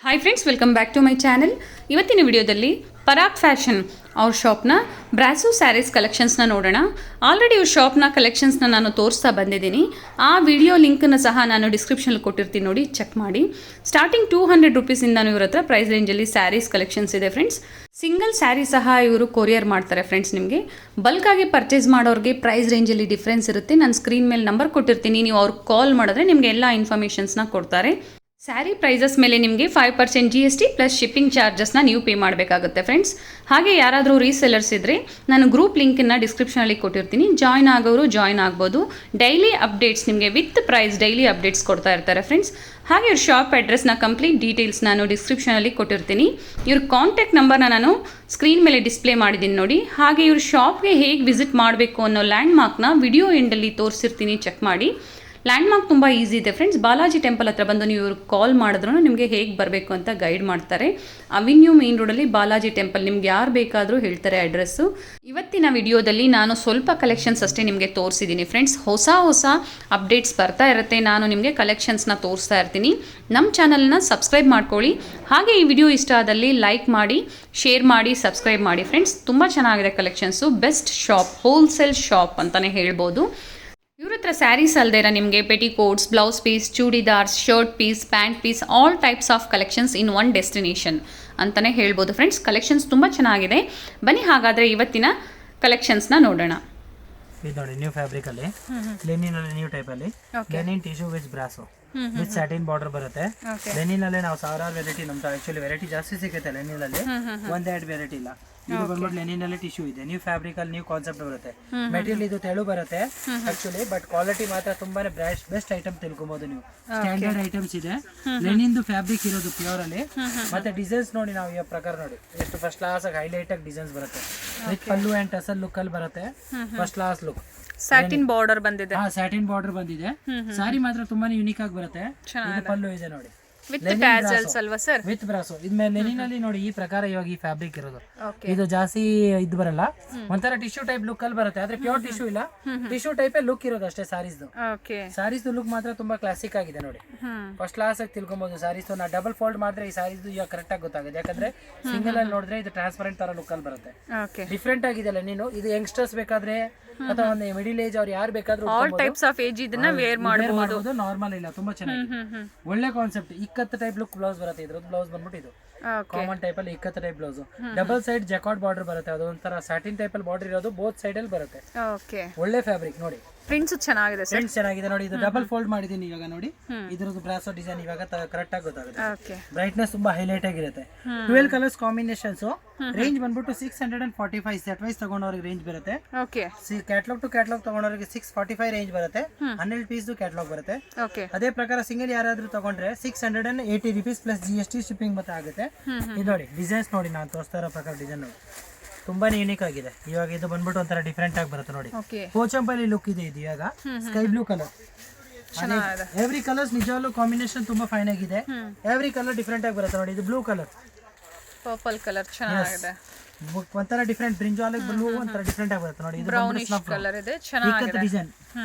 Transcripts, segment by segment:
Hi friends, welcome back to my channel. ಇವತ್ತಿನ ವಿಡಿಯೋದಲ್ಲಿ Parag fashion ಅವ್ರ ಶಾಪ್ನ ಬ್ರಾಸೋ ಸ್ಯಾರೀಸ್ ಕಲೆಕ್ಷನ್ಸ್ನ ನೋಡೋಣ. ಆಲ್ರೆಡಿ ಇವ್ರ ಶಾಪ್ನ ಕಲೆಕ್ಷನ್ಸ್ನ ನಾನು ತೋರಿಸ್ತಾ ಬಂದಿದ್ದೀನಿ. ಆ ವಿಡಿಯೋ ಲಿಂಕನ್ನು ಸಹ ನಾನು ಡಿಸ್ಕ್ರಿಪ್ಷನಲ್ಲಿ ಕೊಟ್ಟಿರ್ತೀನಿ, ನೋಡಿ ಚೆಕ್ ಮಾಡಿ. ಸ್ಟಾರ್ಟಿಂಗ್ 200 ರುಪೀಸಿಂದ ಇವ್ರ ಹತ್ರ ಪ್ರೈಸ್ ರೇಂಜಲ್ಲಿ ಸ್ಯಾರೀಸ್ ಕಲೆಕ್ಷನ್ಸ್ ಇದೆ ಫ್ರೆಂಡ್ಸ್. ಸಿಂಗಲ್ ಸ್ಯಾರಿ ಸಹ ಇವರು ಕೊರಿಯರ್ ಮಾಡ್ತಾರೆ ಫ್ರೆಂಡ್ಸ್. ನಿಮಗೆ ಬಲ್ಕಾಗಿ ಪರ್ಚೇಸ್ ಮಾಡೋರಿಗೆ ಪ್ರೈಸ್ ರೇಂಜಲ್ಲಿ ಡಿಫ್ರೆನ್ಸ್ ಇರುತ್ತೆ. ನಾನು ಸ್ಕ್ರೀನ್ ಮೇಲೆ ನಂಬರ್ ಕೊಟ್ಟಿರ್ತೀನಿ, ನೀವು ಅವ್ರಿಗೆ ಕಾಲ್ ಮಾಡಿದ್ರೆ ನಿಮಗೆ ಎಲ್ಲ ಇನ್ಫಾರ್ಮೇಷನ್ಸ್ನ ಕೊಡ್ತಾರೆ. ಸ್ಯಾರಿ ಪ್ರೈಸಸ್ ಮೇಲೆ ನಿಮಗೆ 5% GST ಪ್ಲಸ್ ಶಿಪ್ಪಿಂಗ್ ಚಾರ್ಜಸ್ನ ನೀವು ಪೇ ಮಾಡಬೇಕಾಗುತ್ತೆ ಫ್ರೆಂಡ್ಸ್. ಹಾಗೆ ಯಾರಾದರೂ ರೀಸೆಲ್ಲರ್ಸ್ ಇದ್ದರೆ ನಾನು ಗ್ರೂಪ್ ಲಿಂಕನ್ನು ಡಿಸ್ಕ್ರಿಪ್ಷನಲ್ಲಿ ಕೊಟ್ಟಿರ್ತೀನಿ, ಜಾಯ್ನ್ ಆಗೋರು ಜಾಯ್ನ್ ಆಗ್ಬೋದು. ಡೈಲಿ ಅಪ್ಡೇಟ್ಸ್ ನಿಮಗೆ ವಿತ್ ಪ್ರೈಸ್ ಡೈಲಿ ಅಪ್ಡೇಟ್ಸ್ ಕೊಡ್ತಾ ಇರ್ತಾರೆ ಫ್ರೆಂಡ್ಸ್. ಹಾಗೆ ಇವ್ರ ಶಾಪ್ ಅಡ್ರೆಸ್ನ ಕಂಪ್ಲೀಟ್ ಡೀಟೇಲ್ಸ್ ನಾನು ಡಿಸ್ಕ್ರಿಪ್ಷನಲ್ಲಿ ಕೊಟ್ಟಿರ್ತೀನಿ. ಇವ್ರ ಕಾಂಟ್ಯಾಕ್ಟ್ ನಂಬರ್ನ ನಾನು ಸ್ಕ್ರೀನ್ ಮೇಲೆ ಡಿಸ್ಪ್ಲೇ ಮಾಡಿದ್ದೀನಿ ನೋಡಿ. ಹಾಗೆ ಇವ್ರ ಶಾಪ್ಗೆ ಹೇಗೆ ವಿಸಿಟ್ ಮಾಡಬೇಕು ಅನ್ನೋ ಲ್ಯಾಂಡ್ ಮಾರ್ಕ್ನ ವಿಡಿಯೋ ಎಂಡಲ್ಲಿ ತೋರಿಸಿರ್ತೀನಿ, ಚೆಕ್ ಮಾಡಿ. ಲ್ಯಾಂಡ್ ಮಾರ್ಕ್ ತುಂಬ ಈಸಿ ಇದೆ ಫ್ರೆಂಡ್ಸ್. ಬಾಲಾಜಿ ಟೆಂಪಲ್ ಹತ್ರ ಬಂದು ನೀವು ಇವ್ರಿಗೆ ಕಾಲ್ ಮಾಡಿದ್ರೂ ನಿಮಗೆ ಹೇಗೆ ಬರಬೇಕು ಅಂತ ಗೈಡ್ ಮಾಡ್ತಾರೆ. ಅವಿನ್ಯೂ ಮೇನ್ ರೋಡಲ್ಲಿ ಬಾಲಾಜಿ ಟೆಂಪಲ್, ನಿಮ್ಗೆ ಯಾರು ಬೇಕಾದರೂ ಹೇಳ್ತಾರೆ ಅಡ್ರೆಸ್ಸು. ಇವತ್ತಿನ ವಿಡಿಯೋದಲ್ಲಿ ನಾನು ಸ್ವಲ್ಪ ಕಲೆಕ್ಷನ್ಸ್ ಅಷ್ಟೇ ನಿಮಗೆ ತೋರಿಸಿದ್ದೀನಿ ಫ್ರೆಂಡ್ಸ್. ಹೊಸ ಅಪ್ಡೇಟ್ಸ್ ಬರ್ತಾ ಇರುತ್ತೆ, ನಾನು ನಿಮಗೆ ಕಲೆಕ್ಷನ್ಸ್ನ ತೋರಿಸ್ತಾ ಇರ್ತೀನಿ. ನಮ್ಮ ಚಾನಲ್ನ ಸಬ್ಸ್ಕ್ರೈಬ್ ಮಾಡ್ಕೊಳ್ಳಿ. ಹಾಗೆ ಈ ವಿಡಿಯೋ ಇಷ್ಟ ಆದಲ್ಲಿ ಲೈಕ್ ಮಾಡಿ, ಶೇರ್ ಮಾಡಿ, ಸಬ್ಸ್ಕ್ರೈಬ್ ಮಾಡಿ ಫ್ರೆಂಡ್ಸ್. ತುಂಬ ಚೆನ್ನಾಗಿದೆ collections. Best shop, wholesale shop ಅಂತಲೇ ಹೇಳ್ಬೋದು. ಇವ್ರ ಹತ್ರ ಸ್ಯಾರೀಸ್ ಅಲ್ಲದೆ ನಿಮಗೆ petticoats, blouse piece, churidars, shirt piece, pant piece, all types of collections in one destination ಅಂತಲೇ ಹೇಳ್ಬೋದು ಫ್ರೆಂಡ್ಸ್. ಕಲೆಕ್ಷನ್ಸ್ ತುಂಬ ಚೆನ್ನಾಗಿದೆ. ಬನ್ನಿ ಹಾಗಾದರೆ ಇವತ್ತಿನ ಕಲೆಕ್ಷನ್ಸ್ನ ನೋಡೋಣ. ಇದು ನೋಡಿ, ನ್ಯೂ ಫ್ಯಾಬ್ರಿಕ್ ಅಲ್ಲಿ ಲೆನಿನ್ ಅಲ್ಲಿ ನ್ಯೂ ಟೈಪ್ ಅಲ್ಲಿ Lenin tissue with brasso with satin border ಬರುತ್ತೆ. ಲೆನಿನ್ ಅಲ್ಲಿ ನಾವು ಸಾವಿರಾರು ವೆರೈಟಿ, ನಮ್ದು ಆಕ್ಚುಲಿ ವೆರೈಟಿ ಜಾಸ್ತಿ ಸಿಗುತ್ತೆ ಲೆನಿನ್ ಅಲ್ಲಿ, ಒಂದೆರಡು ವೆರೈಟಿ ಇಲ್ಲ. ಇದು ಬಂದ್ಬಿಟ್ಟು ಲೆನಿನ್ ಅಲ್ಲಿ ಟಿಶ್ಯೂ ಇದೆ, ನ್ಯೂ ಫ್ಯಾಬ್ರಿಕ್ ಅಲ್ಲಿ ನ್ಯೂ ಕಾನ್ಸೆಪ್ಟ್ ಬರುತ್ತೆ. ಮೆಟೀರಿಯಲ್ ಇದು ತೆಳು ಬರುತ್ತೆ ಆಕ್ಚುಲಿ, ಬಟ್ ಕ್ವಾಲಿಟಿ ಮಾತ್ರ ತುಂಬಾನೇ ಬೆಸ್ಟ್ ಐಟಮ್ ತಿಳ್ಕೊಬಹುದು ನೀವು. ಸ್ಟ್ಯಾಂಡರ್ಡ್ ಐಟಮ್ಸ್ ಇದೆ, ಲೆನಿನ್ ಫ್ಯಾಬ್ರಿಕ್ ಇರೋದು ಪ್ಯೂರ್ ಅಲ್ಲಿ. ಮತ್ತೆ ಡಿಸೈನ್ಸ್ ನೋಡಿ, ನಾವು ಈ ಪ್ರಕಾರ ನೋಡಿ ಎಷ್ಟು ಫಸ್ಟ್ ಕ್ಲಾಸ್ ಆಗಿ ಹೈಲೈಟ್ ಆಗಿ ಡಿಸೈನ್ಸ್ ಬರುತ್ತೆ. With pallu and tussle look ಅಲ್ಲಿ ಬರುತ್ತೆ, first class look. Satin border ಬಂದಿದೆ. ಸ್ಯಾಟಿನ್ ಬಾರ್ಡರ್ ಬಂದಿದೆ. ಸಾರಿ ಮಾತ್ರ ತುಂಬಾನೇ ಯೂನಿಕ್ ಆಗಿ ಬರುತ್ತೆ. ಇದು ಪಲ್ಲು ಇದೆ ನೋಡಿ, ವಿತ್ ಟ್ಯಾಸಲ್ಸ್ ಅಲ್ವಾ ಸರ್? With brasso. ಇದ್ಮೇಲೆ ಲೆನಿನ್ ಅಲ್ಲಿ ನೋಡಿ ಈ ಪ್ರಕಾರ ಇವಾಗ ಈ ಫ್ಯಾಬ್ರಿಕ್ ಇರೋದು. ಇದು ಜಾಸ್ತಿ ಇದು ಬರಲ್ಲ, ಒಂಥರ ಟಿಶ್ಯೂ ಟೈಪ್ ಲುಕ್ ಅಲ್ಲಿ ಬರುತ್ತೆ. ಆದ್ರೆ ಪ್ಯೂರ್ ಟಿಶ್ಯೂ ಇಲ್ಲ, ಟಿಶ್ಯೂ ಟೈಪ್ ಲುಕ್ ಇರೋದು ಅಷ್ಟೇ. ಸಾರೀಸ್ ಲುಕ್ ಮಾತ್ರ ತುಂಬಾ ಕ್ಲಾಸಿಕ್ ಆಗಿದೆ ನೋಡಿ, ಫಸ್ಟ್ ಕ್ಲಾಸ್ ಆಗಿ ತಿಳ್ಕೊಬಹುದು. ಸಾರೀಸ್ ನಾ ಡಬಲ್ ಫೋಲ್ಡ್ ಮಾಡಿದ್ರೆ ಈ ಸಾರೀಸ್ ಇವಾಗ ಕರೆಕ್ಟ್ ಆಗಿ ಗೊತ್ತಾಗುತ್ತೆ, ಯಾಕಂದ್ರೆ ಸಿಂಗಲ್ ಅಲ್ಲಿ ನೋಡಿದ್ರೆ ಇದು ಟ್ರಾನ್ಸ್ಪರೆಂಟ್ ತರ ಲುಕ್ ಅಲ್ಲಿ ಬರುತ್ತೆ. ಡಿಫ್ರೆಂಟ್ ಆಗಿದೆ ಲೆನಿನ್. ಇದು ಯಂಗ್ಸ್ಟರ್ಸ್ ಬೇಕಾದ್ರೆ ಅಥವಾ ಒಂದು ಮಿಡಿಲ್ ಏಜ್ ಅವ್ರು ಯಾರು ಬೇಕಾದ್ರೂ ಆಲ್ ಟೈಪ್ಸ್ ಆಫ್ ಏಜ್ ಇದನ್ನ ವೇರ್ ಮಾಡಬಹುದು. ನಾರ್ಮಲ್ ಇಲ್ಲ, ತುಂಬಾ ಚೆನ್ನಾಗಿದೆ, ಒಳ್ಳೆ concept. Ikat type look blouse ಬರುತ್ತೆ. ಇದ್ರದ್ದು ಬ್ಲೌಸ್ ಬಂದ್ಬಿಟ್ಟು ಇದು ಕಾಮನ್ ಟೈಪ್ ಅಲ್ಲಿ ikat type blouse. Double side jacquard border ಬರುತ್ತೆ, ಅದು ಒಂಥರ ಸ್ಯಾಟಿನ್ ಟೈಪ್ ಅಲ್ಲಿ ಬಾರ್ಡರ್ ಇರೋದು, ಬೋತ್ ಸೈಡ್ ಅಲ್ಲಿ ಬರುತ್ತೆ. ಒಳ್ಳೆ ಫ್ಯಾಬ್ರಿಕ್ ನೋಡಿ, ಪ್ರಿಂಟ್ಸ್ ಚೆನ್ನಾಗಿದೆ, ಪ್ರಿಂಟ್ಸ್ ಚೆನ್ನಾಗಿದೆ ನೋಡಿ. ಇದು ಡಬಲ್ ಫೋಲ್ಡ್ ಮಾಡಿದೀನಿ ಇವಾಗ ನೋಡಿ. ಇದ್ರದ್ದು ಬ್ರಾಸೋ ಡಿಸೈನ್ ಇವಾಗ ಕರೆಕ್ಟ್ ಆಗಿ ಗೊತ್ತಾಗುತ್ತೆ. ಬ್ರೈಟ್ನೆಸ್ ತುಂಬಾ ಹೈಲೈಟ್ ಆಗಿರುತ್ತೆ. 12 ಕಲರ್ಸ್ ಕಾಂಬಿನೇಷನ್ಸ್. ರೇಂಜ್ ಬಂದ್ಬಿಟ್ಟು 645 ಸೆಟ್ ವೈಸ್ ತಗೊಂಡವ್ರಿಗೆ ರೇಂಜ್ ಬರುತ್ತೆ. ಕ್ಯಾಟ್ಲಾಗ್ ಟು ಕ್ಯಾಟ್ಲಾಗ್ ತಗೊಂಡವ್ರಿಗೆ 645 ರೇಂಜ್ ಬರುತ್ತೆ. 100 ಪೀಸ್ ಕ್ಯಾಟ್ಲಾಗ್ ಬರುತ್ತೆ. ಅದೇ ಪ್ರಕಾರ ಸಿಂಗಲ್ ಯಾರಾದ್ರೂ ತಗೊಂಡ್ರೆ 680 rupees ಪ್ಲಸ್ GST ಶಿಪ್ಪಿಂಗ್ ಮತ್ತೆ ಆಗುತ್ತೆ. ಇದು ನೋಡಿ ಡಿಸೈನ್ಸ್ ನೋಡಿ, ನಾನು ತೋರಿಸ್ತಾ ಇರೋ ಪ್ರಕಾರ ಡಿಸೈನ್ ನೋಡಿ ತುಂಬಾನೇ ಯೂನಿಕ್ ಆಗಿದೆ. ಇವಾಗ ಇದು ಬಂದ್ಬಿಟ್ಟು ಒಂಥರ ಡಿಫ್ರೆಂಟ್ ಆಗಿ ಬರುತ್ತೆ ನೋಡಿ. ಪೋಚಂಪಲ್ಲಿ ಲುಕ್ ಇದೆ ಇದು. ಇವಾಗ sky blue colour, every colours ನಿಜವಾಗ್ಲೂ ಕಾಂಬಿನೇಷನ್ ತುಂಬಾ ಫೈನ್ ಆಗಿದೆ. ಎವ್ರಿ ಕಲರ್ ಡಿಫ್ರೆಂಟ್ ಆಗಿ ಬರುತ್ತೆ ನೋಡಿ. ಇದು ಬ್ಲೂ ಕಲರ್, ಪರ್ಪಲ್ ಕಲರ್ ಚೆನ್ನಾಗಿದೆ, ಒಂಥರ ಡಿಫ್ರೆಂಟ್ ಬ್ರಿಂಜಾಲ್ ಬ್ಲೂ ಒಂಥರ ಡಿಫ್ರೆಂಟ್ ಆಗಿ ಬರುತ್ತೆ ನೋಡಿ. ಇದು ಬ್ರೌನಿಶ್ ಕಲರ್ ಇದೆ, ಚೆನ್ನಾಗಿದೆ design.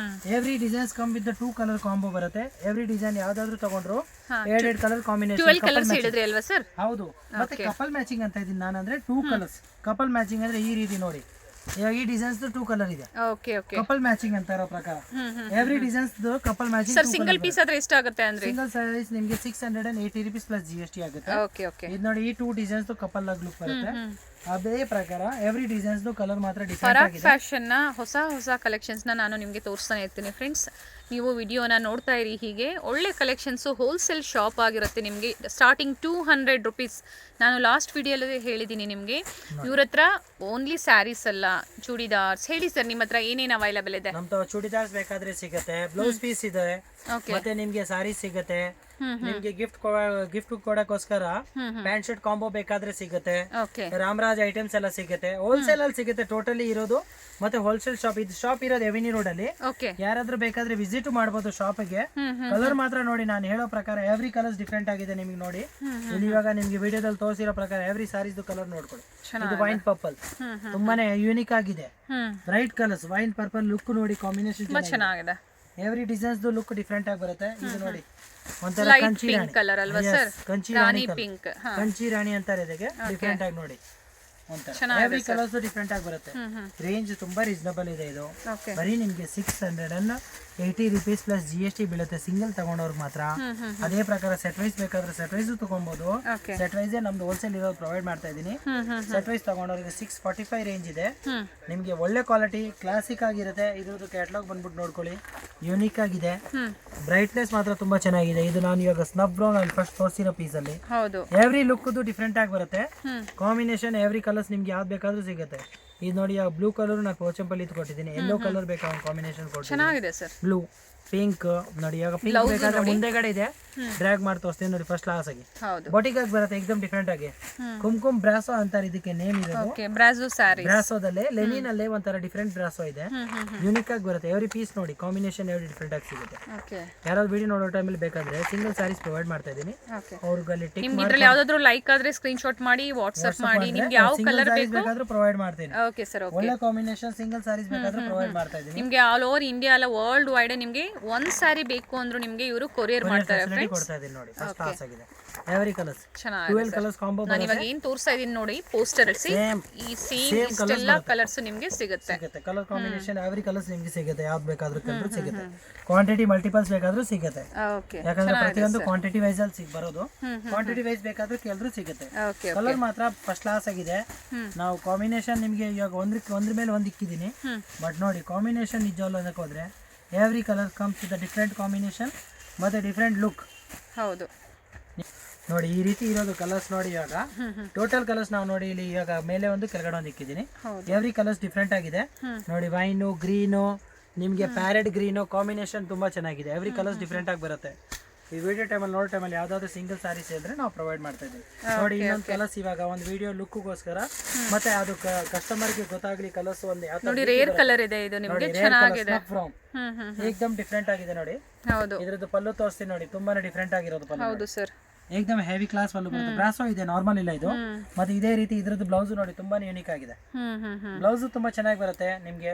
Every designs come with 2 colour combo ಬರುತ್ತೆ. ಎವ್ರಿ ಡಿಸೈನ್ ಯಾವ್ದಾದ್ರು ತಗೊಂಡ್ರು 2 ಕಲರ್ ಕಾಂಬಿನೇಷನ್. 12 ಕಲರ್ಸ್ ಹೇಳಿದ್ರಿ ಅಲ್ವಾ ಸರ್? ಹೌದು. ಮತ್ತೆ ಕಪಲ್ ಮ್ಯಾಚಿಂಗ್ ಅಂತ ಇದೀನಿ ನಾನು, ಅಂದ್ರೆ 2 ಕಲರ್ಸ್. ಕಪಲ್ ಮ್ಯಾಚಿಂಗ್ ಅಂದ್ರೆ ಈ ರೀತಿ ನೋಡಿ, ಇವಾಗ ಈ ಡಿಸೈನ್ಸ್ 2 ಕಲರ್ ಇದೆ. ಕಪಲ್ ಮ್ಯಾಚಿಂಗ್ ಅಂತ ಇರೋ ಪ್ರಕಾರ every designs couple matching. Sir single piece ಆದ್ರೆ ಎಷ್ಟು ಆಗುತ್ತೆ ಅಂದ್ರೆ? ಸಿಂಗಲ್ ಸೈಜ್ ನಿಮಗೆ 680 rupees ಪ್ಲಸ್ GST ಆಗುತ್ತೆ. ಇದು ನೋಡಿ, ಈ 2 ಡಿಸೈನ್ಸ್ ಕಪಲ್ ಆಗಿ ಲುಕ್ ಬರುತ್ತೆ. ಅದೇ ಪ್ರಕಾರ ಎವ್ರಿ ಡಿಸೈನ್ಸ್ ಕಲರ್ ಮಾತ್ರ ಡಿಫರೆಂಟ್ ಆಗಿದೆ. ಫ್ಯಾಷನ್ ನ ಹೊಸ ಕಲೆಕ್ಷನ್ಸ್ ನ ನಾನು ನಿಮಗೆ ತೋರಿಸ್ತಾನೆ ಇರ್ತೀನಿ ಫ್ರೆಂಡ್ಸ್. ನೀವು ವಿಡಿಯೋನ ನೋಡ್ತಾ ಇರಿ. ಹೀಗೆ ಒಳ್ಳೆ ಕಲೆಕ್ಷನ್ಸು, ಹೋಲ್ಸೇಲ್ ಶಾಪ್ ಆಗಿರುತ್ತೆ ನಿಮಗೆ. Starting 200 rupees. ನಾನು ಲಾಸ್ಟ್ ವಿಡಿಯೋದಲ್ಲಿ ಹೇಳಿದ್ದೀನಿ ನಿಮಗೆ. ಇವ್ರ ಹತ್ರ ಓನ್ಲಿ ಸ್ಯಾರೀಸ್ ಅಲ್ಲ, ಚೂಡಿದಾರ್ಸ್. ಹೇಳಿ ಸರ್, ನಿಮ್ಮ ಹತ್ರ ಏನೇನು ಅವೈಲೇಬಲ್ ಇದೆ? ನಮ್ಮ ಚೂಡಿದಾರ್ಸ್ ಬೇಕಾದ್ರೆ ಸಿಗುತ್ತೆ, ಬ್ಲೌಸ್ ಪೀಸ್ ಇದೆ, ಮತ್ತೆ ನಿಮ್ಗೆ ಸಾರಿ ಸಿಗುತ್ತೆ. ನಿಮ್ಗೆ ಗಿಫ್ಟ್ ಕೊಡಕ್ಕೋಸ್ಕರ ಪ್ಯಾಂಟ್ ಶರ್ಟ್ ಕಾಂಬೋ ಬೇಕಾದ್ರೆ ಸಿಗುತ್ತೆ. ರಾಮರಾಜ್ ಐಟಮ್ಸ್ ಎಲ್ಲ ಸಿಗುತ್ತೆ, ಹೋಲ್ಸೇಲ್ ಅಲ್ಲಿ ಸಿಗುತ್ತೆ ಟೋಟಲಿ ಇರೋದು. ಮತ್ತೆ ಹೋಲ್ಸೇಲ್ ಶಾಪ್, ಇದು ಶಾಪ್ ಇರೋದು ಎವಿನಿ ರೋಡ್ ಅಲ್ಲಿ. ಯಾರಾದ್ರೂ ಬೇಕಾದ್ರೆ ವಿಸಿಟ್ ಮಾಡಬಹುದು ಶಾಪ್ಗೆ. ಕಲರ್ ಮಾತ್ರ ನೋಡಿ, ನಾನು ಹೇಳೋ ಪ್ರಕಾರ ಎವ್ರಿ ಕಲರ್ಸ್ ಡಿಫ್ರೆಂಟ್ ಆಗಿದೆ ನಿಮ್ಗೆ ನೋಡಿ. ಇಲ್ಲಿ ಇವಾಗ ನಿಮ್ಗೆ ವಿಡಿಯೋದಲ್ಲಿ ತೋರಿಸಿರೋ ಪ್ರಕಾರ ಎವ್ರಿ ಸಾರೀಸ್ ಕಲರ್ ನೋಡ್ಕೊಳ್ಳಿ. ಇದು ವೈನ್ ಪರ್ಪಲ್ ತುಂಬಾನೇ ಯೂನಿಕ್ ಆಗಿದೆ. Bright colours, wine purple look ನೋಡಿ, ಕಾಂಬಿನೇಷನ್ ಚೆನ್ನಾಗಿದೆ. ಎವ್ರಿ ಡಿಸೈನ್ಸ್ ಲುಕ್ ಡಿಫ್ರೆಂಟ್ ಆಗಿ ಬರುತ್ತೆ. ಇದು ನೋಡಿ, ಒಂಥರ light Kanchi pink rani colour ಅಲ್ವಾ Yes, sir? Kanchi rani rani pink. Kanchi rani ಅಂತಾರೆ ಇದಕ್ಕೆ. ಡಿಫ್ರೆಂಟ್ ಆಗಿ ನೋಡಿ ಒಂಥರ ಹೆವಿ ಕಲರ್ಸ್ ಡಿಫ್ರೆಂಟ್ ಆಗಿ ಬರುತ್ತೆ. ರೇಂಜ್ ತುಂಬಾ ರೀಸನಬಲ್ ಇದೆ ಇದು. ಓಕೆ. ಬರೀ ನಿಮ್ಗೆ 680 rupees ಪ್ಲಸ್ GST ಬೀಳುತ್ತೆ ಸಿಂಗಲ್ ತಗೊಂಡವ್ರಿಗೆ ಮಾತ್ರ. ಅದೇ ಪ್ರಕಾರ ಸೆಟ್ ವೈಸ್ ಬೇಕಾದ್ರೆ ಸೆಟ್ ವೈಸ್ ತಗೊಬಹುದು. ಓಕೆ. ಸೆಟ್ ವೈಸ್ ನಮ್ದು ಹೋಲ್ಸೇಲ್ ಇರೋದು ಪ್ರೊವೈಡ್ ಮಾಡ್ತಾ ಇದೀನಿ. ಸೆಟ್ ವೈಸ್ ತಗೊಂಡವ್ರಿಗೆ 645 ರೇಂಜ್ ಇದೆ. ನಿಮ್ಗೆ ಒಳ್ಳೆ ಕ್ವಾಲಿಟಿ ಕ್ಲಾಸಿಕ್ ಆಗಿರುತ್ತೆ. ಇದ್ರದ್ದು ಕ್ಯಾಟಲಾಗ್ ಬಂದ್ಬಿಟ್ಟು ನೋಡ್ಕೊಳ್ಳಿ, ಯೂನಿಕ್ ಆಗಿದೆ. ಬ್ರೈಟ್ನೆಸ್ ಮಾತ್ರ ತುಂಬಾ ಚೆನ್ನಾಗಿದೆ. ಇದು ನಾನು ಇವಾಗ ಸ್ನಫ್ ಬ್ರೌನ್ ಅಲ್ಲಿ ಫಸ್ಟ್ ತೋರಿಸಿರೋ ಪೀಸ್ ಅಲ್ಲಿ ಹೌದು. ಎವ್ರಿ ಲುಕ್ ಡಿಫ್ರೆಂಟ್ ಆಗಿ ಬರುತ್ತೆ. ಕಾಂಬಿನೇಷನ್ ಎವ್ರಿ ಕಲರ್ಸ್ ನಿಮ್ಗೆ ಯಾವ್ದು ಬೇಕಾದ್ರೂ ಸಿಗುತ್ತೆ. ಇದು ನೋಡಿ ಆ ಬ್ಲೂ ಕಲರ್ ನಾನು ಪೋಚಂಪಲ್ಲಿ ಇದು ಕೊಟ್ಟಿದ್ದೀನಿ. ಯೆಲ್ಲೋ ಕಲರ್ ಬೇಕಾ ಒಂದು ಕಾಂಬಿನೇಷನ್ ಕೊಟ್ಟಿದ್ದೀನಿ. ಚೆನ್ನಾಗಿದೆ ಸರ್. ಬ್ಲೂ ಪಿಂಕ್ ನೋಡಿ ಇವಾಗ ಪಿಂಕ್ ಬೇಕಾದ್ರೆ ಮುಂದೆಗಡೆ ಇದೆ, ಡ್ರ್ಯಾಗ್ ಮಾಡಿ ತೋರಿಸ್ತೀನಿ ನೋಡಿ ಫಸ್ಟ್ ಕ್ಲಾಸ್ ಆಗಿ. ಹೌದು. ಬೊಟಿಕ್ ಆಗಿ ಬರುತ್ತೆ ಎಕ್ದಮ್ ಡಿಫ್ರೆಂಟ್ ಆಗಿ. ಕುಮ್ಕುಮ್ ಬ್ರಾಸೋ ಅಂತಾರೆ ಇದಕ್ಕೆ ನೇಮ್ ಇರೋದು. ಓಕೆ. ಬ್ರಾಸೋ ಸ್ಯಾರಿ. ಬ್ರಾಸೋದಲ್ಲೇ ಲೆನಿನ್ ಅಲ್ಲೇ ಒಂಥರ ಡಿಫ್ರೆಂಟ್ ಬ್ರಾಸೋ ಇದೆ. ಯೂನಿಕ್ ಆಗಿ ಬರುತ್ತೆ. ಎವ್ರಿ ಪೀಸ್ ನೋಡಿ ಕಾಂಬಿನೇಷನ್ ಎವ್ರಿ ಡಿಫ್ರೆಂಟ್ ಆಗಿ ಸಿಗುತ್ತೆ. ಓಕೆ. ಯಾರಾದ್ರು ವಿಡಿಯೋ ನೋಡೋ ಟೈಮಲ್ಲಿ ಬೇಕಾದ್ರೆ ಸಿಂಗಲ್ ಸ್ಯಾರೀಸ್ ಪ್ರೊವೈಡ್ ಮಾಡ್ತಾ ಇದೀನಿ. ಓಕೆ. ಅವ್ರಿಗೆ ಅಲ್ಲಿ ಟಿಕ್ ನಿಮ್ಗೆ ಇದ್ರಲ್ಲಿ ಯಾವ್ದಾದ್ರು ಲೈಕ್ ಆದ್ರೆ ಸ್ಕ್ರೀನ್ ಶಾಟ್ ಮಾಡಿ ವಾಟ್ಸ್ಆಪ್ ಮಾಡಿ. ನಿಮ್ಗೆ ಯಾವ ಕಲರ್ ಬೇಕು ಬೇಕಾದ್ರೂ ಪ್ರೊವೈಡ್ ಮಾಡ್ತೀನಿ. Okay sir. ಓಕೆ. ಒಳ್ಳೆ ಕಾಂಬಿನೇಷನ್ ಸಿಂಗಲ್ ಸ್ಯಾರೀಸ್ ಬೇಕಾದ್ರೂ ಪ್ರೊವೈಡ್ ಮಾಡ್ತಾ ಇದೀನಿ. ನಿಮ್ಗೆ ಆಲ್ ಓವರ್ ಇಂಡಿಯಾ ಅಲ್ಲ ವರ್ಲ್ಡ್ ವೈಡ್ ನಿಮ್ಗೆ ಒಂದ್ ಸ್ಯಾರಿ ಬೇಕು ಅಂದ್ರೂ ನಿಮ್ಗೆ ಇವರು ಕೊರಿಯರ್ ಮಾಡ್ತಾರೆ ಫ್ರೆಂಡ್ಸ್. ಕೊಡ್ತಾ ಇದೀನಿ ನೋಡಿ ಫಸ್ಟ್ ಕ್ಲಾಸ್ ಆಗಿದೆ. ಎವ್ರಿ ಕಲರ್ಸ್ ಚೆನ್ನಾಗಿದೆ. 12 ಕಲರ್ಸ್ ಕಾಂಬೋ ನಾನು ಇವಾಗ ಏನ್ ತೋರಿಸ್ತಾ ಇದೀನಿ ನೋಡಿ ಪೋಸ್ಟರ್ ಅಲ್ಲಿ ಈ ಸೇಮ್ ಇಷ್ಟೆಲ್ಲ ಕಲರ್ಸ್ ನಿಮ್ಗೆ ಸಿಗುತ್ತೆ. ಕಲರ್ ಕಾಂಬಿನೇಷನ್ ಎವ್ರಿ ಕಲರ್ಸ್ ನಿಮ್ಗೆ ಸಿಗುತ್ತೆ. ಯಾವ್ದು ಬೇಕಾದ್ರೂ ಕಲರ್ ಸಿಗುತ್ತೆ. ಕ್ವಾಂಟಿಟಿ ಮಲ್ಟಿಪಲ್ಸ್ ಬೇಕಾದ್ರೂ ಸಿಗುತ್ತೆ. ಓಕೆ. ಯಾಕಂದ್ರೆ ಪ್ರತಿಯೊಂದು ಕ್ವಾಂಟಿಟಿ ವೈಸ್ ಅಲ್ಲಿ ಬರೋದು. ಕ್ವಾಂಟಿಟಿ ವೈಸ್ ಬೇಕಾದ್ರೂ ಕೇಳಿದ್ರು ಸಿಗುತ್ತೆ. ಓಕೆ. ಕಲರ್ ಮಾತ್ರ ಫಸ್ಟ್ ಕ್ಲಾಸ್ ಆಗಿದೆ. ನಾವು ಕಾಂಬಿನೇಷನ್ ನಿಮ್ಗೆ ಇವಾಗ ಒಂದ್ರ ಮೇಲೆ ಒಂದ್ ಇಕ್ಕಿದೀನಿ. ಬಟ್ ನೋಡಿ ಕಾಂಬಿನೇಷನ್ ನಿಜವಲ್ಲ ಅನ್ನಕ್ಕೆ ಹೋದ್ರೆ every colour comes with different combination ಮತ್ತೆ ಡಿಫ್ರೆಂಟ್ ಲುಕ್. ಹೌದು. ನೋಡಿ ಈ ರೀತಿ ಇರೋದು ಕಲರ್ಸ್ ನೋಡಿ. ಇವಾಗ ಟೋಟಲ್ ಕಲರ್ಸ್ ನಾವು ನೋಡಿ ಇಲ್ಲಿ ಇವಾಗ ಮೇಲೆ ಒಂದು ಕೆಳಗಡೆ ಒಂದು ಇಕ್ಕಿದ್ದೀನಿ. ಎವ್ರಿ ಕಲರ್ಸ್ ಡಿಫ್ರೆಂಟ್ ಆಗಿದೆ ನೋಡಿ. ವೈನು, ಗ್ರೀನು, ನಿಮ್ಗೆ ಪ್ಯಾರೆಟ್ ಗ್ರೀನು ಕಾಂಬಿನೇಷನ್ ತುಂಬಾ ಚೆನ್ನಾಗಿದೆ. ಎವ್ರಿ ಕಲರ್ಸ್ ಡಿಫ್ರೆಂಟ್ ಆಗಿ ಬರುತ್ತೆ. ಈ ವಿಡಿಯೋ ಟೈಮಲ್ಲಿ ನೋಡೋ ಟೈಮಲ್ಲಿ ಯಾವ್ದಾದ್ರು ಸಿಂಗಲ್ ಸ್ಯಾರೀಸ್ ಇದ್ರೆ ನಾವು ಪ್ರೊವೈಡ್ ಮಾಡ್ತಾ ಇದ್ದೀವಿ ನೋಡಿ. ಇನ್ನೊಂದು ಕಲರ್ಸ್ ಇವಾಗ ಒಂದು ವಿಡಿಯೋ ಲುಕ್ಗೋಸ್ಕರ ಮತ್ತೆ ಅದು ಕಸ್ಟಮರ್ಗೆ ಗೊತ್ತಾಗ್ಲಿ ಕಲರ್ಸ್ ಒಂದು ಯಾವ ನೋಡಿ ರೇರ್ ಕಲರ್ ಇದೆ ಇದು ನಿಮಗೆ ಚೆನ್ನಾಗಿದೆ. ಏಕದಮ್ ಡಿಫ್ರೆಂಟ್ ಆಗಿದೆ ನೋಡಿ. ಹೌದು. ಇದ್ರದ್ದು ಪಲ್ಲು ತೋರಿಸ್ತೀನಿ ನೋಡಿ, ತುಂಬಾನೇ ಡಿಫ್ರೆಂಟ್ ಆಗಿರೋದು ಪಲ್ಲು. ಹೌದು ಸರ್. ಏಕದಮ್ ಹೆವಿ ಕ್ಲಾಸ್ ಪಲ್ಲು ಬರುತ್ತೆ. ಬ್ರಾಸೋ ಇದೆ, ನಾರ್ಮಲ್ ಇಲ್ಲ ಇದು. ಮತ್ತೆ ಇದೇ ರೀತಿ ಇದ್ರದ್ದು ಬ್ಲೌಸ್ ನೋಡಿ ತುಂಬಾನೇ ಯೂನಿಕ್ ಆಗಿದೆ. ಬ್ಲೌಸ್ ತುಂಬಾ ಚೆನ್ನಾಗಿ ಬರುತ್ತೆ ನಿಮ್ಗೆ.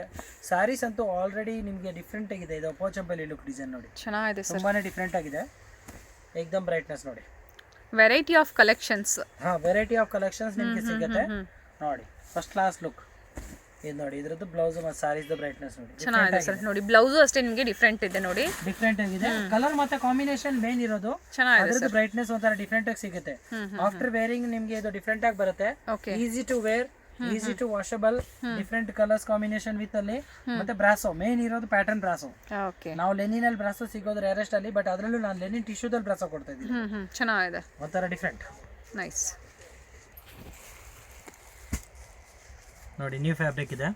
ಸ್ಯಾರೀಸ್ ಅಂತೂ ಆಲ್ರೆಡಿ ನಿಮ್ಗೆ ಡಿಫ್ರೆಂಟ್ ಆಗಿದೆ. ಇದು ಪೋಚಂಪಲ್ಲಿ ಲುಕ್ ಡಿಸೈನ್ ನೋಡಿ ಚೆನ್ನಾಗಿದೆ ಸರ್. ತುಂಬಾನೇ ಡಿಫ್ರೆಂಟ್ ಆಗಿದೆ. ಏಕದಮ್ ಬ್ರೈಟ್ನೆಸ್ ನೋಡಿ. Variety of collections. ಹಾ, ವೆರೈಟಿ ಆಫ್ ಕಲೆಕ್ಷನ್ಸ್ ನಿಮ್ಗೆ ಸಿಗುತ್ತೆ ನೋಡಿ. ಫಸ್ಟ್ ಕ್ಲಾಸ್ ಲುಕ್ ಇದು ನೋಡಿ. ಇದ್ರದ್ದು ಬ್ಲೌಸ್ ಮತ್ತೆ ಸ್ಯಾರೀಸ್ ಬ್ರೈಟ್ನೆಸ್ ನೋಡಿ ಚೆನ್ನಾಗಿದೆ ಸರ್. ನೋಡಿ ಬ್ಲೌಸ್ ಅಷ್ಟೇ ನಿಮಗೆ ಡಿಫ್ರೆಂಟ್ ಇದೆ ನೋಡಿ. ಡಿಫ್ರೆಂಟ್ ಆಗಿದೆ. ಕಲರ್ ಮತ್ತೆ ಕಾಂಬಿನೇಷನ್ ಮೇನ್ ಇರೋದು ಚೆನ್ನಾಗಿದೆ. ಅದ್ರದ್ದು ಬ್ರೈಟ್ನೆಸ್ ಒಂಥರ ಡಿಫ್ರೆಂಟ್ ಆಗಿ ಸಿಗುತ್ತೆ. ಆಫ್ಟರ್ ವೇರಿಂಗ್ ನಿಮ್ಗೆ ಇದು ಡಿಫ್ರೆಂಟ್ ಆಗಿ ಬರುತ್ತೆ. Easy to wear, easy to washable, different colours combination with ಅಲ್ಲಿ ಮತ್ತೆ ಬ್ರಾಸೋ ಮೇನ್ ಇರೋದು ಪ್ಯಾಟರ್ನ್ ಬ್ರಾಸೋ. ಓಕೆ. ನಾವು ಲೆನಿನ್ ಅಲ್ಲಿ ಬ್ರಾಸೋ ಸಿಗೋದು ರೇರೆಸ್ಟ್ ಅಲ್ಲಿ, ಬಟ್ ಅದರಲ್ಲೂ ನಾನು ಲೆನಿನ್ ಟಿಶ್ಯೂದಲ್ಲಿ ಬ್ರಾಸೋ ಕೊಡ್ತಾ ಇದ್ದೀನಿ. ಚೆನ್ನಾಗಿದೆ. ಒಂಥರ ಡಿಫ್ರೆಂಟ್. ನೈಸ್. ನೋಡಿ ನ್ಯೂ ಫ್ಯಾಬ್ರಿಕ್ ಇದೆ.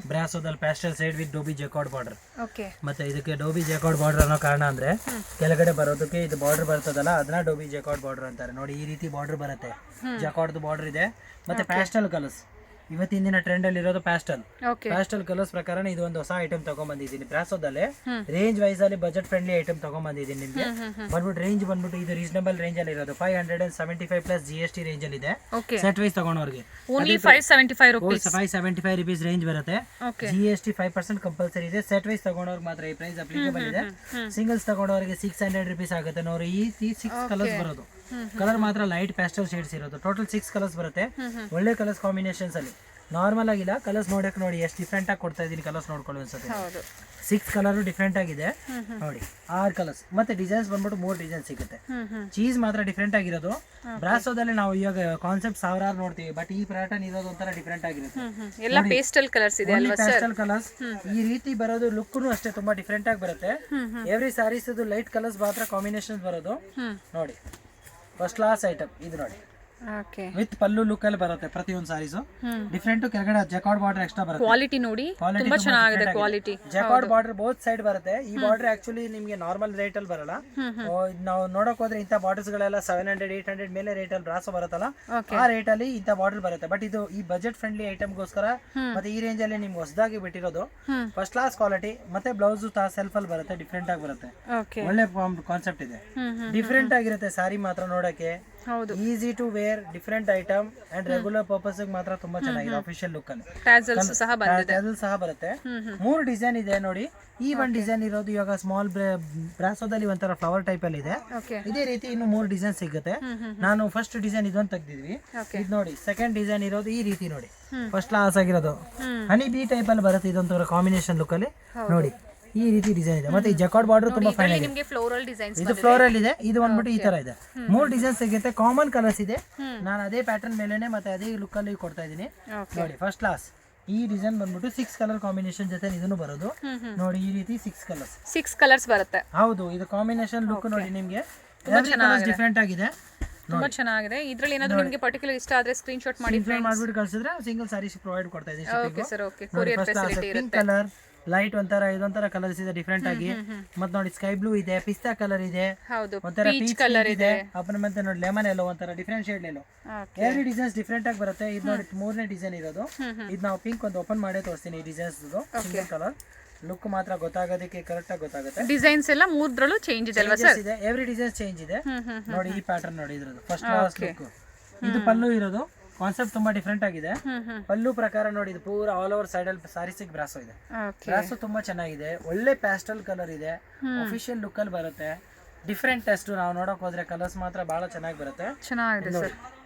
ಬ್ರಾಸೋದಲ್ಲಿ pastel side with dobby jacquard border. Okay. ಮತ್ತೆ ಇದಕ್ಕೆ ಡೋಬಿ ಜೆಕಾರ್ಡ್ ಬಾರ್ಡರ್ ಅನ್ನೋ ಕಾರಣ ಅಂದ್ರೆ ಕೆಳಗಡೆ ಬರೋದಕ್ಕೆ ಇದು ಬಾರ್ಡರ್ ಬರ್ತದಲ್ಲ, ಅದನ್ನ ಡೋಬಿ ಜೆಕಾರ್ಡ್ ಬಾರ್ಡರ್ ಅಂತಾರೆ. ನೋಡಿ ಈ ರೀತಿ ಬಾರ್ಡರ್ ಬರುತ್ತೆ. ಜೆಕಾರ್ಡ್ ಬಾರ್ಡರ್ ಇದೆ. ಮತ್ತೆ ಪ್ಯಾಸ್ಟಲ್ ಕಲರ್ಸ್ ಇವತ್ತಿನ ದಿನ ಟ್ರೆಂಡ್ ಅಲ್ಲಿ ಇರೋದು ಪ್ಯಾಸ್ಟಲ್. ಪ್ಯಾಸ್ಟಲ್ ಕಲರ್ಸ್ ಪ್ರಕಾರ ಇದು ಒಂದು ಹೊಸ ಐಟಮ್ ತಗೊಂಡ್ ಬಂದಿದ್ದೀನಿ. ಬ್ರಾಸೋದಲ್ಲೇ ರೇಂಜ್ ವೈಸ್ ಅಲ್ಲಿ ಬಜೆಟ್ ಫ್ರೆಂಡ್ಲಿ ಐಟಮ್ ತಗೊಂಡ್ ಬಂದಿದ್ದೀನಿ ನಿಮ್ಗೆ. ಬಂದ್ಬಿಟ್ಟು ರೇಂಜ್ ಬಂದ್ಬಿಟ್ಟು ಇದು ರೀಸನಬಲ್ ರೇಂಜ್ ಅಲ್ಲಿ ಇರೋದು 575 ಪ್ಲಸ್ GST ರೇಂಜ್ ಅಲ್ಲಿ ಇದೆ. ಸೆಟ್ ವೈಸ್ ತಗೊಂಡವ್ರಿಗೆ ಓನ್ಲಿ 575 ರೂಪೀಸ್. 575 rupees ರೇಂಜ್ ಬರುತ್ತೆ. GST 5% ಕಂಪಲ್ಸರಿ ಇದೆ. ಸೆಟ್ ವೈಸ್ ತಗೊಂಡವ್ರಿಗೆ ಮಾತ್ರ ಈ ಪ್ರೈಸ್ ಅಪ್ಲಿಕೇಬಲ್ ಇದೆ. ಸಿಂಗಲ್ಸ್ ತಗೊಂಡವ್ರಿಗೆ 600 rupees ಆಗುತ್ತೆ. ನೋಡಿ ಈ 6 ಕಲರ್ಸ್ ಬರೋದು. ಕಲರ್ ಮಾತ್ರ ಲೈಟ್ ಪ್ಯಾಸ್ಟಲ್ ಶೇಡ್ಸ್ ಇರೋದು. ಟೋಟಲ್ 6 ಕಲರ್ಸ್ ಬರುತ್ತೆ. ಒಳ್ಳೆ ಕಲರ್ಸ್ ಕಾಂಬಿನೇಷನ್ಸ್ ಅಲ್ಲಿ. ನಾರ್ಮಲ್ ಆಗಿಲ್ಲ ಕಲರ್ಸ್ ನೋಡಕ್ ನೋಡಿ ಎಷ್ಟು ಡಿಫ್ರೆಂಟ್ ಆಗಿ ಕೊಡ್ತಾ ಇದೀನಿ. ಕಲರ್ಸ್ ನೋಡ್ಕೊಳ್ಳಿ ಒಂದ್ಸತಿ. 6 ಕಲರ್ ಡಿಫ್ರೆಂಟ್ ಆಗಿದೆ ನೋಡಿ. 6 ಕಲರ್ಸ್ ಮತ್ತೆ ಡಿಸೈನ್ಸ್ ಬಂದ್ಬಿಟ್ಟು 3 ಡಿಸೈನ್ ಸಿಗುತ್ತೆ. ಚೀಸ್ ಮಾತ್ರ ಡಿಫ್ರೆಂಟ್ ಆಗಿರೋದು. ಬ್ರಾಸೋದಲ್ಲಿ ನಾವು ಇವಾಗ ಕಾನ್ಸೆಪ್ಟ್ ಸಾವಿರಾರು ನೋಡ್ತೀವಿ, ಬಟ್ ಈ ಪ್ಯಾಟರ್ನ್ ಇರೋದು ಒಂಥರ ಡಿಫ್ರೆಂಟ್ ಆಗಿರುತ್ತೆ. ಎಲ್ಲ ಪೇಸ್ಟಲ್ ಕಲರ್ಸ್ ಇದೆ ಅಲ್ವಾ ಸರ್? ಪೇಸ್ಟಲ್ ಕಲರ್ಸ್ ಈ ರೀತಿ ಬರೋದು. ಲುಕ್ ಅಷ್ಟೇ ತುಂಬಾ ಡಿಫ್ರೆಂಟ್ ಆಗಿ ಬರುತ್ತೆ. ಎವ್ರಿ ಸ್ಯಾರೀಸ್ ಲೈಟ್ ಕಲರ್ಸ್ ಮಾತ್ರ ಕಾಂಬಿನೇಷನ್ ಬರೋದು ನೋಡಿ. ಫಸ್ಟ್ ಕ್ಲಾಸ್ ಐಟಮ್ ಇದು ನೋಡಿ. ವಿತ್ ಪಲ್ಲು ಲುಕ್ ಅಲ್ಲಿ ಬರುತ್ತೆ ಪ್ರತಿಯೊಂದು ಸಾರೀಸ್. ಡಿಫ್ರೆಂಟ್ ಕೆಳಗಡೆ ಜಕಾರ್ಡ್ ಬಾರ್ಡರ್ ಎಕ್ಸ್ಟ್ರಾ ಬರುತ್ತೆ. ಕ್ವಾಲಿಟಿ ನೋಡಿ ತುಂಬಾ ಚೆನ್ನಾಗಿದೆ. Quality jacquard border both side ಬರುತ್ತೆ. ಈ ಬಾರ್ಡರ್ ಆಕ್ಚುಲಿ ನಿಮ್ಗೆ ನಾರ್ಮಲ್ ರೇಟ್ ಅಲ್ಲಿ ಬರಲ್ಲ. ನಾವು ನೋಡಕ್ ಹೋದ್ರೆ ಇಂಥ ಬಾರ್ಡರ್ಸ್ ಗಳೆಲ್ಲ 700 800 ಮೇಲೆ ರೇಟ್ ಅಲ್ಲಿ ಬ್ರಾಸೋ ಬರುತ್ತಲ್ಲ, ಆ ರೇಟ್ ಅಲ್ಲಿ ಇಂಥ ಬಾರ್ಡರ್ ಬರುತ್ತೆ. ಬಟ್ ಇದು ಈ ಬಜೆಟ್ ಫ್ರೆಂಡ್ಲಿ ಐಟಮ್ ಗೋಸ್ಕರ ಮತ್ತೆ ಈ ರೇಂಜ್ ಅಲ್ಲಿ ನಿಮ್ಗೆ ಹೊಸದಾಗಿ ಬಿಟ್ಟಿರೋದು. ಫಸ್ಟ್ ಕ್ಲಾಸ್ ಕ್ವಾಲಿಟಿ ಮತ್ತೆ ಬ್ಲೌಸ್ ಸೆಲ್ಫ್ ಅಲ್ಲಿ ಬರುತ್ತೆ. ಡಿಫ್ರೆಂಟ್ ಆಗಿ ಬರುತ್ತೆ. ಒಳ್ಳೆ ಕಾನ್ಸೆಪ್ಟ್ ಇದೆ. ಡಿಫ್ರೆಂಟ್ ಆಗಿರುತ್ತೆ ಸಾರಿ ಮಾತ್ರ ನೋಡಕ್ಕೆ. ಹೌದು easy to wear, different item and regular purpose ಮಾತ್ರ ತುಂಬಾ ಚೆನ್ನಾಗಿದೆ. ಅಫಿಷಿಯಲ್ ಲುಕ್ ಅಲ್ಲಿ ಟ್ಯಾಸಲ್ಸ್ ಸಹ ಬಂದಿದೆ. ಟ್ಯಾಸಲ್ ಸಹ ಬರುತ್ತೆ. 3 ಡಿಸೈನ್ ಇದೆ ನೋಡಿ. ಈ ಒಂದು ಡಿಸೈನ್ ಇರೋದು ಇವಾಗ ಸ್ಮಾಲ್ ಬ್ರಾಸೋದಲ್ಲಿ ಒಂಥರ ಫ್ಲವರ್ ಟೈಪ್ ಅಲ್ಲಿ ಇದೆ. ಇದೇ ರೀತಿ ಇನ್ನು 3 ಡಿಸೈನ್ ಸಿಗುತ್ತೆ. ನಾನು ಫಸ್ಟ್ ಡಿಸೈನ್ ಇದೊಂದು ತೆಗ್ದಿದ್ವಿ. ಇದು ನೋಡಿ ಸೆಕೆಂಡ್ ಡಿಸೈನ್ ಇರೋದು ಈ ರೀತಿ ನೋಡಿ, ಫಸ್ಟ್ ಕ್ಲಾಸ್ ಆಗಿರೋದು ಹನಿ ಬಿ ಟೈಪ್ ಅಲ್ಲಿ ಬರುತ್ತೆ. ಇದೊಂಥರ ಕಾಂಬಿನೇಷನ್ ಲುಕ್ ಅಲ್ಲಿ ನೋಡಿ ಈ ರೀತಿ ಡಿಸೈನ್ ಇದೆ. ಮತ್ತೆ ಈ ಜಕಾರ್ಡ್ ಬಾರ್ಡರ್ ತುಂಬಾ ಫೈನ್ ಆಗಿದೆ. ನಿಮಗೆ ಫ್ಲೋರಲ್ ಡಿಸೈನ್ಸ್ ಇದು ಫ್ಲೋರಲ್ ಇದೆ, ಇದು ಬಂದ್ಬಿಟ್ಟು ಈ ತರ ಇದೆ. 3 ಡಿಸೈನ್ ಸಿಗುತ್ತೆ, ಕಾಮನ್ ಕಲರ್ಸ್ ಇದೆ. ನಾನು ಅದೇ ಪ್ಯಾಟರ್ನ್ ಮೇಲೆನೆ ಮತ್ತೆ ಅದೇ ಲುಕ್ ಅಲ್ಲಿ ಕೊಡ್ತಾ ಇದೀನಿ ನೋಡಿ. ಫಸ್ಟ್ ಕ್ಲಾಸ್ ಈ ಡಿಸೈನ್ ಬಂದ್ಬಿಟ್ಟು 6 ಕಲರ್ ಕಾಂಬಿನೇಷನ್ ಜೊತೆ ಇದನ್ನು ಬರೋದು ನೋಡಿ. ಈ ರೀತಿ 6 ಕಲರ್ಸ್ ಬರುತ್ತೆ. ಹೌದು, ಇದು ಕಾಂಬಿನೇಷನ್ ಲುಕ್ ನೋಡಿ ನಿಮಗೆ ಡಿಫ್ರೆಂಟ್ ಆಗಿದೆ, ತುಂಬಾ ಚೆನ್ನಾಗಿದೆ. ಇದ್ರಲ್ಲಿ ಏನಾದರೂ ನಿಮಗೆ ಪರ್ಟಿಕ್ಯುಲರ್ ಇಷ್ಟ ಆದ್ರೆ ಸ್ಕ್ರೀನ್ ಶಾಟ್ ಮಾಡಿ ಮಾಡ್ಬಿಟ್ಟು ಕಳಿಸಿದ್ರೆ ಸಿಂಗಲ್ ಸಾರೀಸ್ ಪ್ರೊವೈಡ್ ಕೊಡ್ತಾ ಇದೀನಿ. Okay sir, okay. Courier facility ಇರುತ್ತೆ. ಕಲರ್ ಲೈಟ್ ಒಂಥರ ಇದೊಂಥರ ಕಲರ್ಸ್ ಇದೆ ಡಿಫ್ರೆಂಟ್ ಆಗಿ. ಮತ್ತೆ ನೋಡಿ ಸ್ಕೈ ಬ್ಲೂ ಇದೆ, ಪಿಸ್ತಾ ಕಲರ್ ಇದೆ, ಒಂಥರ ಪೀಚ್ ಕಲರ್ ಇದೆ, ಅಪ್ಪನ ಮತ್ತೆ ನೋಡಿ ಲೆಮನ್ ಎಲ್ಲೋ ಒಂಥರ ಡಿಫ್ರೆಂಟ್ ಶೇಡ್ ಎಲ್ಲೋ. ಎವ್ರಿ ಡಿಸೈನ್ಸ್ ಡಿಫ್ರೆಂಟ್ ಆಗಿ ಬರುತ್ತೆ. ಇದು ನೋಡಿ 3ನೇ ಡಿಸೈನ್ ಇರೋದು. ಇದು ನಾವು ಪಿಂಕ್ ಒಂದು ಓಪನ್ ಮಾಡೇ ತೋರಿಸ್ತೀನಿ. ಈ ಡಿಸೈನ್ಸ್ ಸಿಂಗಲ್ ಕಲರ್ ಲುಕ್ ಮಾತ್ರ ಗೊತ್ತಾಗೋದಕ್ಕೆ ಕರೆಕ್ಟ್ ಆಗಿ ಗೊತ್ತಾಗುತ್ತೆ. ಡಿಸೈನ್ಸ್ ಎಲ್ಲ 3ದ್ರಲ್ಲೂ ಚೇಂಜ್ ಇದೆ ಅಲ್ವಾ ಸರ್? ಇದೆ, ಎವ್ರಿ ಡಿಸೈನ್ಸ್ ಚೇಂಜ್ ಇದೆ ನೋಡಿ. ಈ ಪ್ಯಾಟರ್ನ್ ನೋಡಿ ಇದ್ರದ್ದು ಫಸ್ಟ್ ಕ್ಲಾಸ್ ಲುಕ್. ಇದು ಪಲ್ಲು ಇರೋದು ಕಾನ್ಸೆಪ್ಟ್ ತುಂಬಾ ಡಿಫ್ರೆಂಟ್ ಆಗಿದೆ. ಪಲ್ಲು ಪ್ರಕಾರ ನೋಡಿ ಇದು ಪೂರ ಆಲ್ ಓವರ್ ಸೈಡ್ ಅಲ್ಲಿ ಸಾರೀಸಿಗೆ ಬ್ರಾಸೋ ಇದೆ. ಬ್ರಾಸೋ ತುಂಬಾ ಚೆನ್ನಾಗಿದೆ, ಒಳ್ಳೆ ಪ್ಯಾಸ್ಟಲ್ ಕಲರ್ ಇದೆ, ಅಫಿಷಿಯಲ್ ಲುಕ್ ಅಲ್ಲಿ ಬರುತ್ತೆ. ಡಿಫ್ರೆಂಟ್ ಟೆಸ್ಟ್ ನಾವು ನೋಡಕ್ ಹೋದ್ರೆ ಕಲರ್ಸ್ ಮಾತ್ರ ಬಹಳ ಚೆನ್ನಾಗಿ ಬರುತ್ತೆ. ಚೆನ್ನಾಗಿದೆ ಸರ್.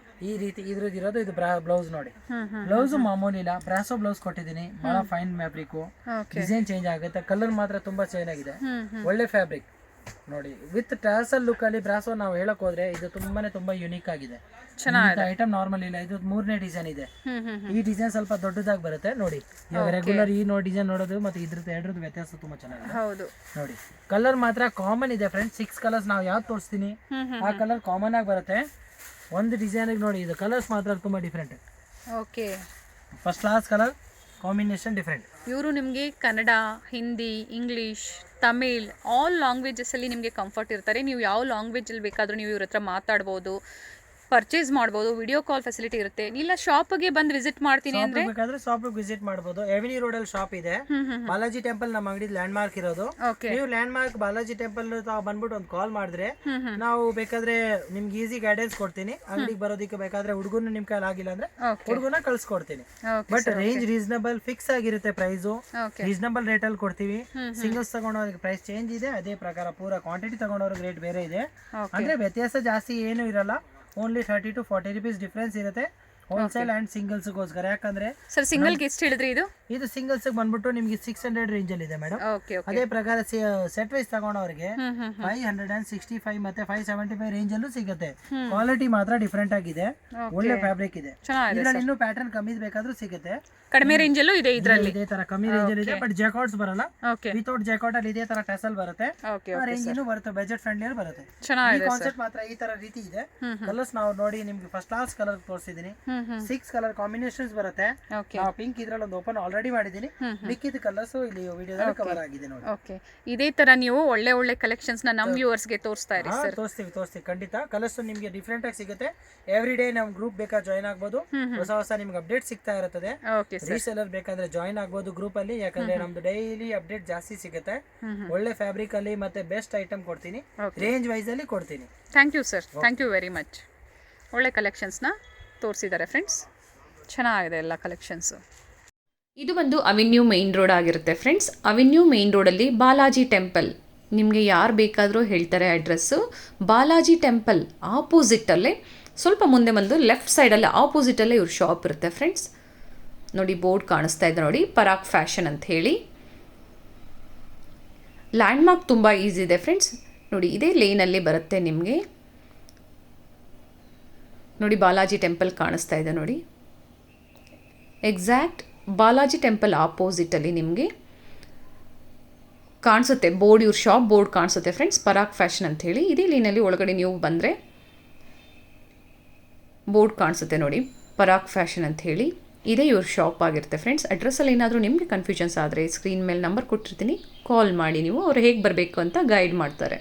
ಈ ರೀತಿ ಇದ್ರದ್ದು ಇರೋದು. ಇದು ಬ್ಲೌಸ್ ನೋಡಿ, ಬ್ಲೌಸ್ ಮಾಮೂಲಿ ಇಲ್ಲ, ಬ್ರಾಸೋ ಬ್ಲೌಸ್ ಕೊಟ್ಟಿದ್ದೀನಿ. ಬಹಳ ಫೈನ್ ಫ್ಯಾಬ್ರಿಕ್, ಡಿಸೈನ್ ಚೇಂಜ್ ಆಗುತ್ತೆ, ಕಲರ್ ಮಾತ್ರ ತುಂಬಾ ಚೆನ್ನಾಗಿದೆ, ಒಳ್ಳೆ ಫ್ಯಾಬ್ರಿಕ್ ನೋಡಿ. ವಿತ್ ಟ್ಯಾಸಲ್ ಲುಕ್ ಅಲ್ಲಿ ಬ್ರಾಸೋ ನಾವು ಹೇಳಕ್ ಹೋದ್ರೆ ಇದು ತುಂಬಾ ಯುನೀಕ್ ಆಗಿದೆ. ಐಟಮ್ ನಾರ್ಮಲ್ ಇಲ್ಲ. ಇದು 3ನೇ ಡಿಸೈನ್ ಇದೆ. ಈ ಡಿಸೈನ್ ಸ್ವಲ್ಪ ದೊಡ್ಡದಾಗಿ ಬರುತ್ತೆ ನೋಡಿ. ಇವಾಗ ರೆಗ್ಯುಲರ್ ಈ ಡಿಸೈನ್ ನೋಡೋದು ಮತ್ತೆ ಇದ್ರದ್ದು ಎರಡರದ್ದು ವ್ಯತ್ಯಾಸ ತುಂಬಾ ಚೆನ್ನಾಗಿದೆ ನೋಡಿ. ಕಲರ್ ಮಾತ್ರ ಕಾಮನ್ ಇದೆ ಫ್ರೆಂಡ್ಸ್. 6 ಕಲರ್ಸ್ ನಾವು ಯಾವ್ದು ತೋರಿಸ್ತೀನಿ ಆ ಕಲರ್ ಕಾಮನ್ ಆಗಿ ಬರುತ್ತೆ. ಒಂದು ಡಿಸೈನ್ ನೋಡಿ, ಇದು ಕಲರ್ಸ್ ಮಾತ್ರ ತುಂಬಾ different. Okay, first class colour combination different. ಇವರು ನಿಮಗೆ ಕನ್ನಡ, ಹಿಂದಿ, ಇಂಗ್ಲೀಷ್, ತಮಿಳ್ ಆಲ್ ಲ್ಯಾಂಗ್ವೇಜಸಲ್ಲಿ ನಿಮಗೆ ಕಂಫರ್ಟ್ ಇರ್ತಾರೆ. ನೀವು ಯಾವ ಲ್ಯಾಂಗ್ವೇಜಲ್ಲಿ ಬೇಕಾದರೂ ನೀವು ಇವ್ರ ಹತ್ರ ಮಾತಾಡ್ಬೋದು, ಪರ್ಚೇಸ್ ಮಾಡ್ಬೋದು. ವಿಡಿಯೋ ಕಾಲ್ ಫೆಸಿಲಿಟಿ ಇರುತ್ತೆ. ಇಲ್ಲ ಶಾಪ್ಗೆ ಬಂದು ವಿಸಿಟ್ ಮಾಡ್ತೀನಿ ಅಂದ್ರೆ ಬೇಕಾದ್ರೆ ಶಾಪ್ ವಿಸಿಟ್ ಮಾಡಬಹುದು. ಎವಿನಿ ರೋಡ್ ಅಲ್ಲಿ ಶಾಪ್ ಇದೆ. ಬಾಲಾಜಿ ಟೆಂಪಲ್ ನಮ್ಮ ಅಂಗಡಿ ಲ್ಯಾಂಡ್ ಮಾರ್ಕ್ ಇರೋದು. ನೀವು ಲ್ಯಾಂಡ್ ಮಾರ್ಕ್ ಬಾಲಾಜಿ ಟೆಂಪಲ್ ಬಂದ್ಬಿಟ್ಟು ಒಂದು ಕಾಲ್ ಮಾಡಿದ್ರೆ ನಾವು ಬೇಕಾದ್ರೆ ನಿಮ್ಗೆ ಈಸಿ ಗೈಡೆನ್ಸ್ ಕೊಡ್ತೀನಿ. ಅಂಗಡಿಗೆ ಬರೋದಕ್ಕೆ ಬೇಕಾದ್ರೆ ಹುಡುಗನ ನಿಮ್ ಕೈಲಿ ಆಗಿಲ್ಲ ಅಂದ್ರೆ ಹುಡುಗನ ಕಳ್ಸಿಕೊಡ್ತೀನಿ. ಬಟ್ ರೇಂಜ್ ರೀಸನಬಲ್ ಫಿಕ್ಸ್ ಆಗಿರುತ್ತೆ. ಪ್ರೈಸ್ ರೀಸನಬಲ್ ರೇಟ್ ಅಲ್ಲಿ ಕೊಡ್ತೀವಿ. ಸಿಂಗಲ್ಸ್ ತಗೊಂಡವ್ರಿಗೆ ಪ್ರೈಸ್ ಚೇಂಜ್ ಇದೆ, ಅದೇ ಪ್ರಕಾರ ಪೂರಾ ಕ್ವಾಂಟಿಟಿ ತಗೊಂಡವ್ರಿಗೆ ರೇಟ್ ಬೇರೆ ಇದೆ. ಅಂದ್ರೆ ವ್ಯತ್ಯಾಸ ಜಾಸ್ತಿ ಏನು ಇರಲ್ಲ. ಓನ್ಲಿ 30 to 40 rupees ಡಿಫ್ರೆನ್ಸ್ ಇರುತ್ತೆ ಹೋಲ್ಸೇಲ್ ಅಂಡ್ ಸಿಂಗಲ್ಸ್ಗೋಸ್ಕರ. ಯಾಕಂದ್ರೆ ಸರ್ ಸಿಂಗಲ್ಗೆ ಎಷ್ಟು ಹೇಳಿದ್ರಿ? ಇದು ಸಿಂಗಲ್ಸ್ ಬಂದ್ಬಿಟ್ಟು ನಿಮಗೆ 600 ರೇಂಜ್ ಅಲ್ಲಿ ಇದೆ ಮೇಡಮ್. ಅದೇ ಪ್ರಕಾರ ಸೆಟ್ ವೈಸ್ ತಗೊಂಡವ್ರಿಗೆ 565 ಮತ್ತೆ 575 ರೇಂಜ್ ಅಲ್ಲೂ ಸಿಗುತ್ತೆ. ಕ್ವಾಲಿಟಿ ಮಾತ್ರ ಡಿಫ್ರೆಂಟ್ ಆಗಿದೆ, ಒಳ್ಳೆ ಫ್ಯಾಬ್ರಿಕ್ ಇದೆ. ಇದ್ರಲ್ಲಿ ಇನ್ನೂ ಪ್ಯಾಟರ್ನ್ ಕಮ್ಮಿ ಬೇಕಾದ್ರೂ ಸಿಗುತ್ತೆ. ಕಡಿಮೆ ರೇಂಜ್ ಅಲ್ಲೂ ಇದೆ, ಇದರಲ್ಲಿ ಇದೇ ತರ ಕಮ್ಮಿ ರೇಂಜ್ ಅಲ್ಲಿ ಇದೆ. ಬಟ್ ಜಾಕಾರ್ಡ್ಸ್ ಬರಲ್ಲ, ವಿತೌಟ್ ಜಾಕಾರ್ಡ್ ಅಲ್ಲಿ ಇದೇ ತರ ಟೆಸಲ್ ಬರುತ್ತೆ. ರೇಂಜ್ ಇನ್ನೂ ಬರುತ್ತೆ, ಬಜೆಟ್ ಫ್ರೆಂಡ್ಲಿ ಅಲ್ಲಿ ಬರುತ್ತೆ. ಚೆನ್ನಾಗಿದೆ. ಕಾನ್ಸೆಪ್ಟ್ ಮಾತ್ರ ಈ ತರ ರೀತಿ ಇದೆ. ಕಲರ್ಸ್ ನಾವು ನೋಡಿ ನಿಮ್ಗೆ ಫಸ್ಟ್ ಕ್ಲಾಸ್ ಕಲರ್ ತೋರಿಸಿದೀನಿ. 6 ಕಲರ್ ಕಾಂಬಿನೇಷನ್ಸ್ ಬರುತ್ತೆ. ನಾವು ಪಿಂಕ್ ಇದ್ರಲ್ಲಿ ಒಂದು ಓಪನ್ ಆಲ್ರೆಡಿ ಮಾಡಿದೀನಿ. ಮಿಕ್ಕಿದ ಕಲರ್ಸ್ ಇಲ್ಲಿ ವಿಡಿಯೋದಲ್ಲಿ ಕವರ್ ಆಗಿದೆ ನೋಡಿ. ಓಕೆ, ಇದೇ ತರ ನೀವು ಒಳ್ಳೆ ಒಳ್ಳೆ ಕಲೆಕ್ಷನ್ಸ್ ನ ನಮ್ಮ ವ್ಯೂವರ್ಸ್ ಗೆ ತೋರಿಸ್ತಾ ಇರಿ ಸರ್. ತೋರಿಸ್ತೀವಿ ಖಂಡಿತ. ಕಲರ್ಸ್ ನಿಮಗೆ ಡಿಫ್ರೆಂಟ್ ಆಗಿ ಸಿಗುತ್ತೆ. ಎವ್ರಿ ಡೇ ನಮ್ ಗ್ರೂಪ್ ಬೇಕಾದ್ರೆ ಜಾಯ್ನ್ ಆಗ್ಬೋದು. ಹೊಸ ನಿಮ್ಗೆ ಅಪ್ಡೇಟ್ ಸಿಗ್ತಾ ಇರುತ್ತದೆ. ರೀಸೆಲ್ಲರ್ ಬೇಕಾದ್ರೆ ಜಾಯ್ನ್ ಆಗ್ಬೋದು ಗ್ರೂಪ್ ಅಲ್ಲಿ. ಯಾಕಂದ್ರೆ ನಮ್ದು ಡೈಲಿ ಅಪ್ಡೇಟ್ ಜಾಸ್ತಿ ಸಿಗುತ್ತೆ. ಒಳ್ಳೆ ಫ್ಯಾಬ್ರಿಕ್ ಅಲ್ಲಿ ಮತ್ತೆ ಬೆಸ್ಟ್ ಐಟಮ್ ಕೊಡ್ತೀನಿ, ರೇಂಜ್ ವೈಸ್ ಅಲ್ಲಿ ಕೊಡ್ತೀನಿ. Thank you sir, thank you very much. ಒಳ್ಳೆ ಕಲೆಕ್ಷನ್ಸ್ನ ತೋರಿಸಿದ್ದಾರೆ ಫ್ರೆಂಡ್ಸ್, ಚೆನ್ನಾಗಿದೆ ಎಲ್ಲ ಕಲೆಕ್ಷನ್ಸು. ಇದು ಒಂದು ಅವೆನ್ಯೂ ಮೇನ್ ರೋಡ್ ಆಗಿರುತ್ತೆ ಫ್ರೆಂಡ್ಸ್. ಅವೆನ್ಯೂ ಮೇನ್ ರೋಡಲ್ಲಿ ಬಾಲಾಜಿ ಟೆಂಪಲ್, ನಿಮಗೆ ಯಾರು ಬೇಕಾದರೂ ಹೇಳ್ತಾರೆ ಅಡ್ರೆಸ್ಸು. ಬಾಲಾಜಿ ಟೆಂಪಲ್ ಆಪೋಸಿಟಲ್ಲೇ ಸ್ವಲ್ಪ ಮುಂದೆ ಬಂದು ಲೆಫ್ಟ್ ಸೈಡಲ್ಲಿ ಆಪೋಸಿಟಲ್ಲೇ ಇವ್ರ ಶಾಪ್ ಇರುತ್ತೆ ಫ್ರೆಂಡ್ಸ್. ನೋಡಿ ಬೋರ್ಡ್ ಕಾಣಿಸ್ತಾ ಇದೆ ನೋಡಿ, ಪರಾಗ್ ಫ್ಯಾಷನ್ ಅಂತ ಹೇಳಿ. ಲ್ಯಾಂಡ್ ಮಾರ್ಕ್ ತುಂಬ ಈಸಿ ಇದೆ ಫ್ರೆಂಡ್ಸ್. ನೋಡಿ ಇದೇ ಲೇನಲ್ಲಿ ಬರುತ್ತೆ ನಿಮಗೆ. ನೋಡಿ ಬಾಲಾಜಿ ಟೆಂಪಲ್ ಕಾಣಿಸ್ತಾ ಇದೆ ನೋಡಿ. ಎಕ್ಸಾಕ್ಟ್ ಬಾಲಾಜಿ ಟೆಂಪಲ್ ಆಪೋಸಿಟಲ್ಲಿ ನಿಮಗೆ ಕಾಣಿಸುತ್ತೆ ಬೋರ್ಡ್, ಇವ್ರ ಶಾಪ್ ಬೋರ್ಡ್ ಕಾಣಿಸುತ್ತೆ ಫ್ರೆಂಡ್ಸ್, ಪರಾಗ್ ಫ್ಯಾಷನ್ ಅಂತ ಹೇಳಿ. ಇದೇ ಲೈನಲ್ಲಿ ಒಳಗಡೆ ನೀವು ಬಂದರೆ ಬೋರ್ಡ್ ಕಾಣಿಸುತ್ತೆ ನೋಡಿ, ಪರಾಗ್ ಫ್ಯಾಷನ್ ಅಂತ ಹೇಳಿ. ಇದೇ ಇವ್ರ ಶಾಪ್ ಆಗಿರುತ್ತೆ ಫ್ರೆಂಡ್ಸ್. ಅಡ್ರೆಸ್ಸಲ್ಲಿ ಏನಾದರೂ ನಿಮಗೆ ಕನ್ಫ್ಯೂಷನ್ಸ್ ಆದರೆ ಸ್ಕ್ರೀನ್ ಮೇಲೆ ನಂಬರ್ ಕೊಟ್ಟಿರ್ತೀನಿ, ಕಾಲ್ ಮಾಡಿ ನೀವು. ಅವ್ರು ಹೇಗೆ ಬರಬೇಕು ಅಂತ ಗೈಡ್ ಮಾಡ್ತಾರೆ.